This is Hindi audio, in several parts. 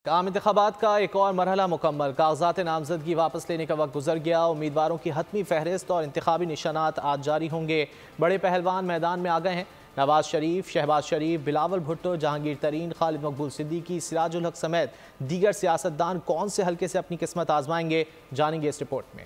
आम इंतखाबात का एक और मरहला मुकम्मल। कागजात नामजदगी वापस लेने का वक्त गुजर गया। उम्मीदवारों की हतमी फहरिस्त और इंतखाबी निशानात आज जारी होंगे। बड़े पहलवान मैदान में आ गए हैं। नवाज शरीफ, शहबाज शरीफ, बिलावल भुट्टो, जहांगीर तरीन, खालिद मकबूल सिद्दीकी, सिराजुल हक समेत दीगर सियासतदान कौन से हल्के से अपनी किस्मत आजमाएंगे, जानेंगे इस रिपोर्ट में।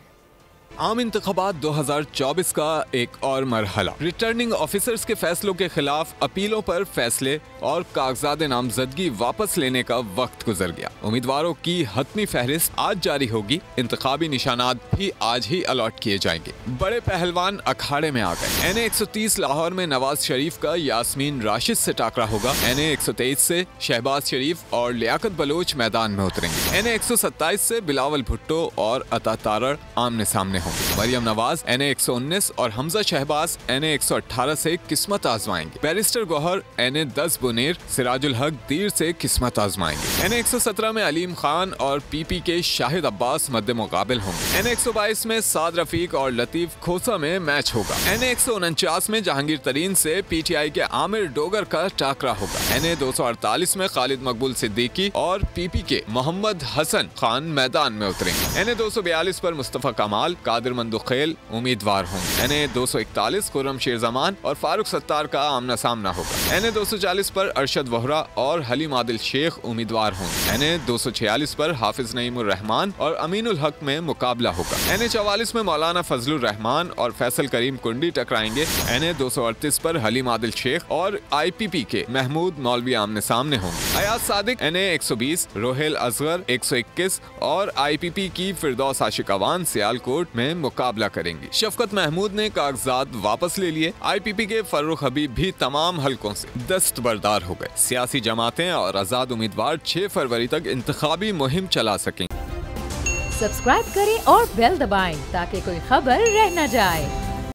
आम इंतखाबात 2024 का एक और मरहला। रिटर्निंग ऑफिसर्स के फैसलों के खिलाफ अपीलों पर फैसले और कागजात नामजदगी वापस लेने का वक्त गुजर गया। उम्मीदवारों की हतमी फहरिस्त आज जारी होगी। इंतखाबी निशानात भी आज ही अलॉट किए जाएंगे। बड़े पहलवान अखाड़े में आ गए। NA 130 लाहौर में नवाज शरीफ का यास्मीन राशिद से टाकरा होगा। NA 123 से शहबाज शरीफ और लियाकत बलोच मैदान में उतरेंगे। NA 127 से बिलावल भुट्टो और अता तारड़ आमने सामने होंगे। मरियम नवाज NA 119 और हमजा शहबाज NA 118 से किस्मत आजमाएंगे। बैरिस्टर गौहर NA 10 बुनेर सिराजुल हक दीर से किस्मत आजमाएंगे। NA 117 में अलीम खान और PP के शाहिद अब्बास मद्दे मुकाबिल होंगे। NA 122 में साद रफीक और लतीफ खोसा में मैच होगा। NA 149 में जहांगीर तरीन से PTI के आमिर डोगर का टाकरा होगा। NA 248 में खालिद मकबूल सिद्दीकी और PP के मोहम्मद हसन खान मैदान में उतरेंगे। NA 242 पर मुस्तफा कमाल, कादिर मंदुखेल उम्मीदवार होंगे। NA 241 खुर्रम शेरजमान और फारूक सत्तार का आमना सामना होगा। NA 240 पर अरशद वोहरा और हलीम आदिल शेख उम्मीदवार होंगे। NA 246 पर हाफिज नईमुर रहमान और अमीनुल हक में मुकाबला होगा। NA 44 में मौलाना फजलुर रहमान और फैसल करीम कुंडी टकराएंगे। NA 238 पर हलीम आदिल शेख और IPP के महमूद मौलवी आमने सामने होंगे। अयाज सादिक NA 120, रोहेल असगर 121 और IPP की फिरदौस आशिक अवान सियालकोट में मुकाबला करेंगी। शफकत महमूद ने कागजात वापस ले लिए। IPP के फर्रुख हबीब भी तमाम हलकों से दस्तबरदार हो गए। सियासी जमातें और आजाद उम्मीदवार 6 फरवरी तक इंतखाबी मुहिम चला सकें। सब्सक्राइब करें और बेल दबाएं ताकि कोई खबर रह न जाए।